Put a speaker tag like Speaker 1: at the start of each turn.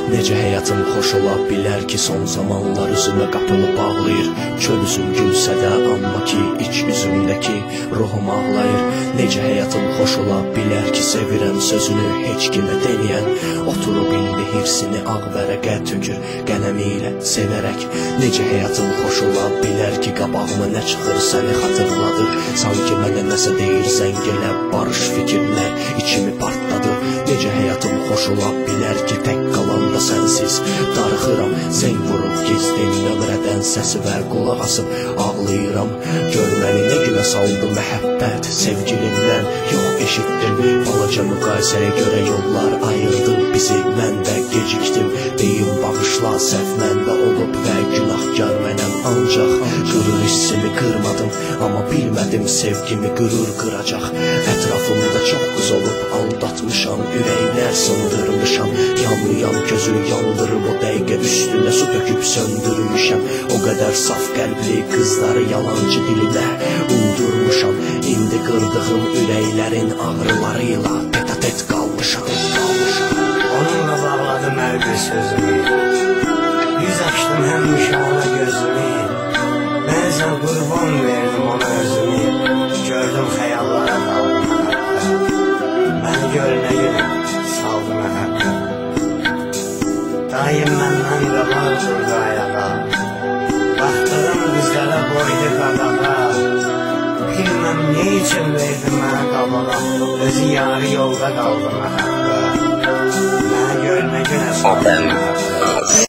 Speaker 1: Necə həyatım xoş ola bilər ki, son zamanlar üzümə qapını bağlayır. Çöl üzüm gülsə də, amma ki, iç üzümdəki ruhum ağlayır. Necə həyatım xoş ola bilər ki, sevirəm sözünü heç kimə deməyən. Oturub indi hirsini ağ vərəqə tökür qələmi ilə sevərək. Necə həyatım xoş ola bilər ki, qabağıma nə çıxır səni xatırladır. Sanki mənə nəsə deyir zəng elə barış fikirlər içimi partladı. Necə həyatım xoş ola bilər ki, tək qalanda sənsiz darıxıram. Zəng vurub gizlin nömrədən səsi və qulaq asıb ağlayıram. Gör məni nə günə saldı məhəbbət sevgilimdən. Yox eşitdim balaca müqayisəyə görə yollar ayırdı bizi. Mən də gecikdim deyim bağışla, səhv məndə olub və günahkar mənəm. Ancaq qürur hissimi qırmadım, amma bilmədim sevgimi qürur qıracaq. Ətrafımda çox qız olub aldatmışam, ürəklər sındırmışam. Yanlayan gözü yandırıb o dəqiqə üstünə su töküb söndürmüşəm. O qədər saf qəlbli qızları yalancı dilimə uydurmuşam. İndi qırdığım ürəklərin ağrılarıyla tet-a-tet qalmışam.
Speaker 2: Onunla bağladım hər bir sözümü, yüz açdım həmişə ona gözümü. Bəzən qurban verdim ona özümü, gördüm xəyallara qaldım məhəbbət. Məni gör nə günə saldı məhəbbət. Daim məndən qalar durdu ayağa, baxdığım qızlara boydu qadağa. Bilməm ne üçün verdim mənə qabağa, özü yarı yolda qaldı məhəbbət. Mənə gör nə günə saldı məhəbbət.